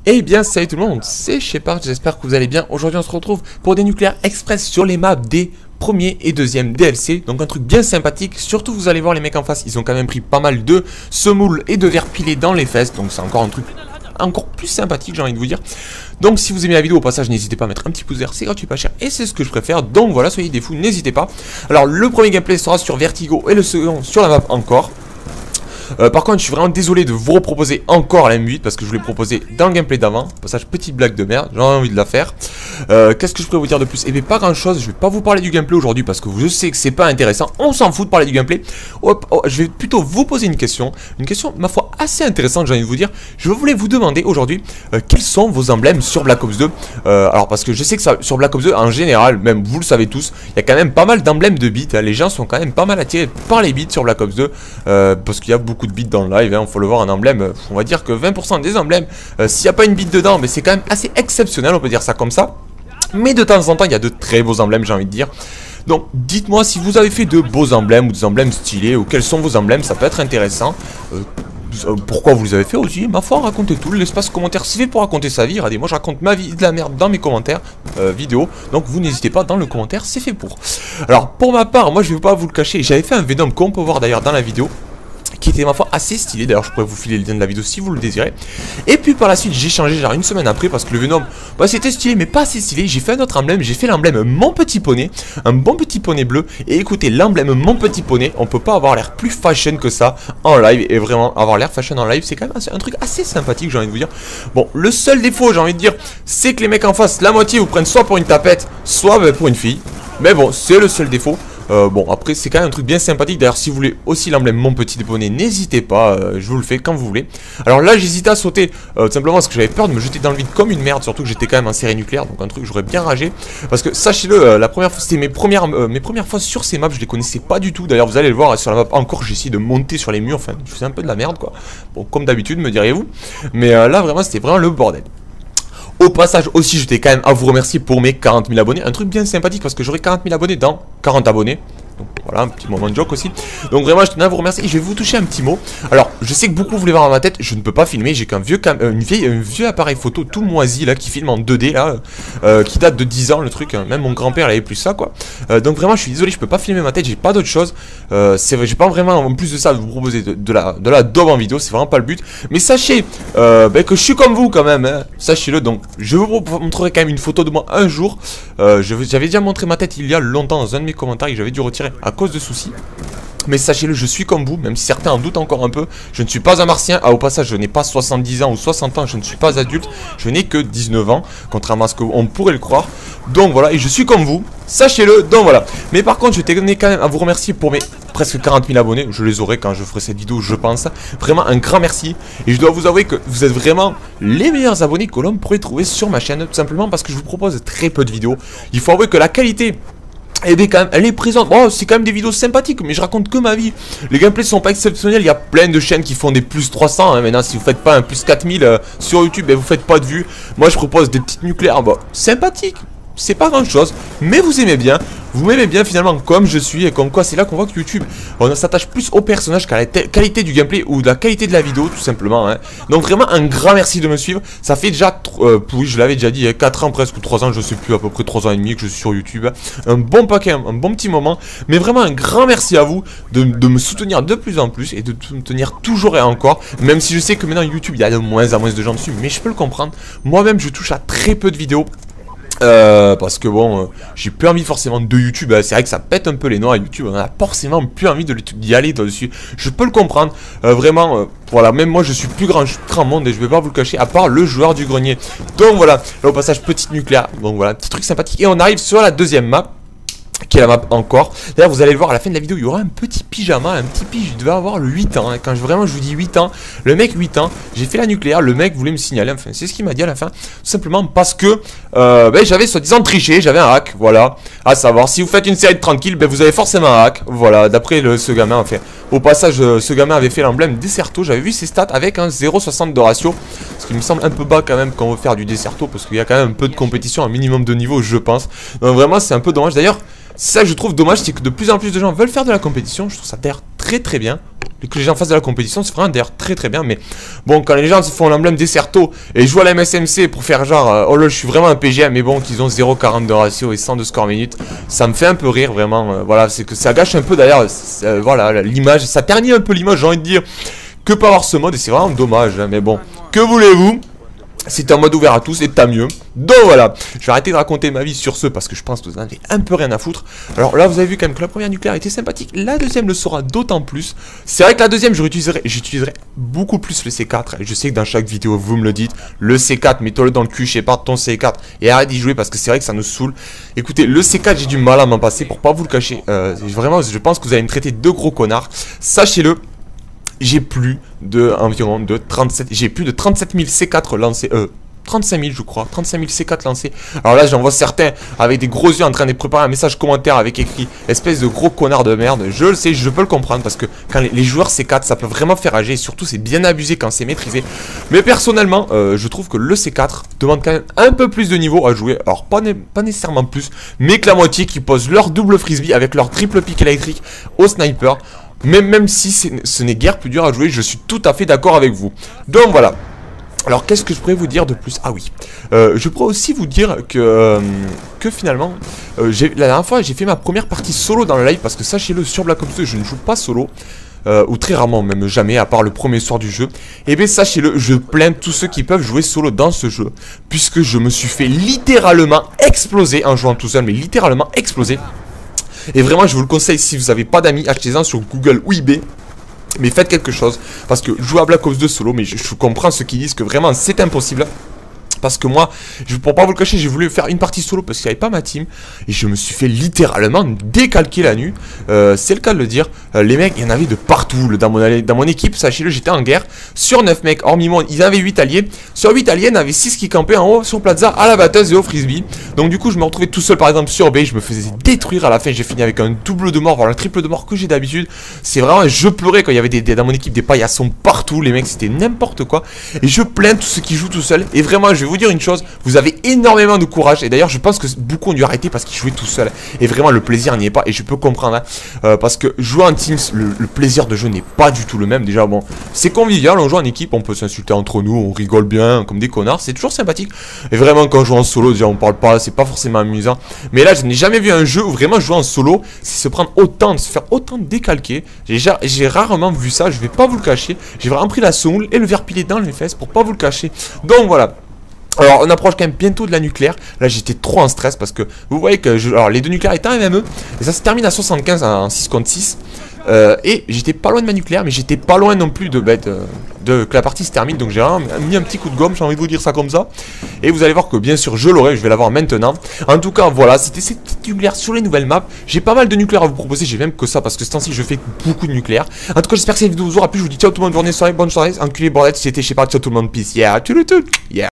Eh bien salut tout le monde, c'est Shepard, j'espère que vous allez bien. Aujourd'hui on se retrouve pour des nucléaires express sur les maps des premier et deuxième DLC. Donc un truc bien sympathique, surtout vous allez voir les mecs en face, ils ont quand même pris pas mal de semoules et de verres pilés dans les fesses. Donc c'est encore un truc encore plus sympathique, j'ai envie de vous dire. Donc si vous aimez la vidéo, au passage n'hésitez pas à mettre un petit pouce vert, c'est gratuit, pas cher et c'est ce que je préfère. Donc voilà, soyez des fous, n'hésitez pas. Alors le premier gameplay sera sur Vertigo et le second sur la map encore. Par contre je suis vraiment désolé de vous reproposer encore la M8 parce que je vous l'ai proposé dans le gameplay d'avant. Passage petite blague de merde, j'ai envie de la faire. Qu'est-ce que je pourrais vous dire de plus? Eh bien pas grand chose, je vais pas vous parler du gameplay aujourd'hui parce que je sais que c'est pas intéressant. On s'en fout de parler du gameplay. Je vais plutôt vous poser une question ma foi assez intéressante, j'ai envie de vous dire. Je voulais vous demander aujourd'hui quels sont vos emblèmes sur Black Ops 2. Alors parce que je sais que ça, sur Black Ops 2 en général, même vous le savez tous, il y a quand même pas mal d'emblèmes de bits, hein. Les gens sont quand même pas mal attirés par les bits sur Black Ops 2 parce qu'il y a beaucoup de bits dans le live, hein. Faut le voir, un emblème, on va dire que 20% des emblèmes, s'il n'y a pas une bite dedans, mais c'est quand même assez exceptionnel, on peut dire ça comme ça. Mais de temps en temps il y a de très beaux emblèmes, j'ai envie de dire. Donc dites-moi si vous avez fait de beaux emblèmes ou des emblèmes stylés, ou quels sont vos emblèmes, ça peut être intéressant. Pourquoi vous les avez fait aussi, ma foi, racontez tout. L'espace commentaire c'est fait pour raconter sa vie. Regardez, moi je raconte ma vie de la merde dans mes commentaires vidéo. Donc vous n'hésitez pas, dans le commentaire, c'est fait pour. Alors pour ma part, moi je vais pas vous le cacher, j'avais fait un Venom qu'on peut voir d'ailleurs dans la vidéo, qui était ma foi assez stylé. D'ailleurs je pourrais vous filer le lien de la vidéo si vous le désirez. Et puis par la suite j'ai changé genre une semaine après parce que le Venom, bah, c'était stylé mais pas assez stylé. J'ai fait un autre emblème, j'ai fait l'emblème Mon Petit Poney, un bon petit poney bleu. Et écoutez, l'emblème Mon Petit Poney, on peut pas avoir l'air plus fashion que ça en live. Et vraiment avoir l'air fashion en live c'est quand même un truc assez sympathique, j'ai envie de vous dire. Bon, le seul défaut, j'ai envie de dire, c'est que les mecs en face, la moitié vous prennent soit pour une tapette, soit bah, pour une fille. Mais bon, c'est le seul défaut. Bon après c'est quand même un truc bien sympathique. D'ailleurs si vous voulez aussi l'emblème Mon Petit Poney, n'hésitez pas, je vous le fais quand vous voulez. Alors là j'hésitais à sauter tout simplement parce que j'avais peur de me jeter dans le vide comme une merde. Surtout que j'étais quand même en série nucléaire, donc un truc j'aurais bien ragé. Parce que sachez-le, la première fois, c'était mes premières fois sur ces maps, je les connaissais pas du tout. D'ailleurs vous allez le voir sur la map encore, j'ai essayé de monter sur les murs, enfin je faisais un peu de la merde quoi. Bon comme d'habitude me diriez-vous. Mais là vraiment c'était vraiment le bordel. Au passage aussi, je tenais quand même à vous remercier pour mes 40 000 abonnés. Un truc bien sympathique parce que j'aurai 40 000 abonnés dans 40 abonnés. Donc voilà, un petit moment de joke aussi. Donc vraiment, je tenais à vous remercier et je vais vous toucher un petit mot. Alors, je sais que beaucoup voulaient voir ma tête, je ne peux pas filmer. J'ai qu'un vieux, vieux appareil photo tout moisi là qui filme en 2D là, qui date de 10 ans le truc. Hein. Même mon grand-père il avait plus ça quoi. Donc vraiment, je suis désolé, je peux pas filmer ma tête, j'ai pas d'autre chose. J'ai pas vraiment, en plus de ça, de vous proposer de la daube en vidéo, c'est vraiment pas le but. Mais sachez que je suis comme vous quand même, hein. Sachez-le. Donc, je vous montrerai quand même une photo de moi un jour. J'avais déjà montré ma tête il y a longtemps dans un de mes commentaires et j'avais dû retirer à cause de soucis. Mais sachez-le, je suis comme vous, même si certains en doutent encore un peu. Je ne suis pas un martien. Ah, au passage, je n'ai pas 70 ans ou 60 ans. Je ne suis pas adulte. Je n'ai que 19 ans. Contrairement à ce qu'on pourrait le croire. Donc voilà, et je suis comme vous. Sachez-le. Donc voilà. Mais par contre, je tenais quand même à vous remercier pour mes presque 40 000 abonnés. Je les aurai quand je ferai cette vidéo, je pense. Vraiment un grand merci. Et je dois vous avouer que vous êtes vraiment les meilleurs abonnés que l'on pourrait trouver sur ma chaîne. Tout simplement parce que je vous propose très peu de vidéos. Il faut avouer que la qualité, eh bien quand même, elle est présente. Bon, c'est quand même des vidéos sympathiques, mais je raconte que ma vie. Les gameplays sont pas exceptionnels. Il y a plein de chaînes qui font des plus 300 hein. Maintenant si vous faites pas un plus 4000 sur YouTube, ben, vous faites pas de vues. Moi je propose des petites nucléaires, bon, sympathiques. C'est pas grand chose, mais vous aimez bien. Vous m'aimez bien finalement comme je suis. Et comme quoi c'est là qu'on voit que YouTube, on s'attache plus au personnage qu'à la qualité du gameplay ou de la qualité de la vidéo tout simplement hein. Donc vraiment un grand merci de me suivre. Ça fait déjà, oui je l'avais déjà dit, 4 ans presque ou 3 ans, je sais plus, à peu près 3 ans et demi que je suis sur YouTube. Un bon paquet, un bon petit moment. Mais vraiment un grand merci à vous de me soutenir de plus en plus et de me tenir toujours et encore. Même si je sais que maintenant YouTube il y a de moins en moins de gens dessus, mais je peux le comprendre. Moi-même je touche à très peu de vidéos. Parce que bon, j'ai plus envie forcément de YouTube, c'est vrai que ça pète un peu les noix à YouTube, on a forcément plus envie d'y aller dessus, je peux le comprendre, vraiment, voilà, même moi je suis plus grand monde et je vais pas vous le cacher, à part le joueur du grenier. Donc voilà, là au passage petite nucléaire, donc voilà, petit truc sympathique, et on arrive sur la deuxième map, qui est la map encore. D'ailleurs vous allez le voir à la fin de la vidéo, il y aura un petit pyjama, un petit pige, il devait avoir le 8 ans, hein. Quand vraiment je vous dis 8 ans, le mec 8 ans, j'ai fait la nucléaire, le mec voulait me signaler, enfin c'est ce qu'il m'a dit à la fin, tout simplement parce que ben, j'avais soi-disant triché, j'avais un hack, voilà, à savoir, si vous faites une série de tranquille, ben, vous avez forcément un hack, voilà, d'après ce gamin, en fait. Au passage, ce gamin avait fait l'emblème Desserto, j'avais vu ses stats avec un 0,60 de ratio, ce qui me semble un peu bas quand même quand on veut faire du Desserto, parce qu'il y a quand même un peu de compétition, un minimum de niveau, je pense. Donc vraiment c'est un peu dommage, d'ailleurs. Ça, je trouve dommage, c'est que de plus en plus de gens veulent faire de la compétition. Je trouve ça d'ailleurs très bien. Que les gens fassent de la compétition, c'est vraiment d'ailleurs très bien. Mais bon, quand les gens se font l'emblème Desserto et jouent à la MSMC pour faire genre, oh là, je suis vraiment un PGM, mais bon, qu'ils ont 0,40 de ratio et 100 de score minute, ça me fait un peu rire, vraiment. Voilà, c'est que ça gâche un peu d'ailleurs, voilà, l'image, ça ternit un peu l'image, j'ai envie de dire, que pas avoir ce mode, et c'est vraiment dommage, hein, mais bon, que voulez-vous? C'est un mode ouvert à tous et tant mieux. Donc voilà, je vais arrêter de raconter ma vie sur ce parce que je pense que vous en avez un peu rien à foutre. Alors là, vous avez vu quand même que la première nucléaire était sympathique. La deuxième le sera d'autant plus. C'est vrai que la deuxième, j'utiliserai beaucoup plus le C4. Je sais que dans chaque vidéo, vous me le dites. Le C4, mets-toi-le dans le cul, Shepard, ton C4. Et arrête d'y jouer parce que c'est vrai que ça nous saoule. Écoutez, le C4, j'ai du mal à m'en passer pour pas vous le cacher. Vraiment, je pense que vous allez me traiter de gros connards. Sachez-le. J'ai plus de environ de 37, j'ai plus de 37 000 C4 lancés, 35 000 je crois, 35 000 C4 lancés. Alors là j'en vois certains avec des gros yeux en train de préparer un message commentaire avec écrit espèce de gros connard de merde. Je le sais, je peux le comprendre parce que quand les joueurs C4 ça peut vraiment faire rager et surtout c'est bien abusé quand c'est maîtrisé. Mais personnellement je trouve que le C4 demande quand même un peu plus de niveau à jouer. Alors pas nécessairement plus, mais que la moitié qui pose leur double frisbee avec leur triple pic électrique au sniper. Même si ce n'est guère plus dur à jouer, je suis tout à fait d'accord avec vous. Donc voilà. Alors qu'est-ce que je pourrais vous dire de plus? Ah oui, je pourrais aussi vous dire que finalement, la dernière fois j'ai fait ma première partie solo dans le live. Parce que sachez-le, sur Black Ops 2 je ne joue pas solo. Ou très rarement, même jamais, à part le premier soir du jeu. Et bien sachez-le, je plains tous ceux qui peuvent jouer solo dans ce jeu. Puisque je me suis fait littéralement exploser en jouant tout seul, mais littéralement exploser. Et vraiment je vous le conseille, si vous n'avez pas d'amis, achetez-en sur Google ou eBay. Mais faites quelque chose, parce que jouer à Black Ops 2 solo, mais je comprends ceux qui disent que vraiment c'est impossible. Parce que moi, pour pas vous le cacher, j'ai voulu faire une partie solo parce qu'il n'y avait pas ma team. Et je me suis fait littéralement décalquer la nuit. C'est le cas de le dire. Les mecs, il y en avait de partout. Dans mon équipe, sachez-le, j'étais en guerre. Sur 9 mecs, hormis moi, ils avaient 8 alliés. Sur 8 alliés, il y en avait 6 qui campaient en haut sur Plaza, à la batteuse et au frisbee. Donc du coup, je me retrouvais tout seul par exemple sur B. Je me faisais détruire à la fin. J'ai fini avec un double de mort, voire un triple de mort que j'ai d'habitude. C'est vraiment, je pleurais quand il y avait dans mon équipe des paillassons partout. Les mecs, c'était n'importe quoi. Et je plains tous ceux qui jouent tout seul. Et vraiment, je vais vous dire une chose, vous avez énormément de courage. Et d'ailleurs je pense que beaucoup ont dû arrêter parce qu'ils jouaient tout seul. Et vraiment le plaisir n'y est pas. Et je peux comprendre hein, parce que jouer en teams, le plaisir de jeu n'est pas du tout le même. Déjà bon, c'est convivial, on joue en équipe, on peut s'insulter entre nous, on rigole bien comme des connards, c'est toujours sympathique. Et vraiment quand on joue en solo, déjà on parle pas, c'est pas forcément amusant. Mais là je n'ai jamais vu un jeu où vraiment jouer en solo, c'est se prendre autant, se faire autant décalquer. J'ai rarement vu ça, je vais pas vous le cacher. J'ai vraiment pris la semoule et le verre pilé dans les fesses pour pas vous le cacher. Donc voilà. Alors on approche quand même bientôt de la nucléaire. Là j'étais trop en stress parce que vous voyez que alors les deux nucléaires étaient en MME. Et ça se termine à 75 en 6 contre 6. Et j'étais pas loin de ma nucléaire, mais j'étais pas loin non plus que la partie se termine. Donc j'ai vraiment mis un petit coup de gomme, j'ai envie de vous dire ça comme ça. Et vous allez voir que bien sûr je l'aurai, je vais l'avoir maintenant. En tout cas voilà, c'était cette petite nucléaire sur les nouvelles maps. J'ai pas mal de nucléaires à vous proposer, j'ai même que ça parce que ce temps-ci je fais beaucoup de nucléaire. En tout cas j'espère que cette vidéo vous aura plu, je vous dis ciao tout le monde, bonne soirée, enculé bordel, c'était Shepard, ciao tout le monde, peace, yeah, tout, yeah.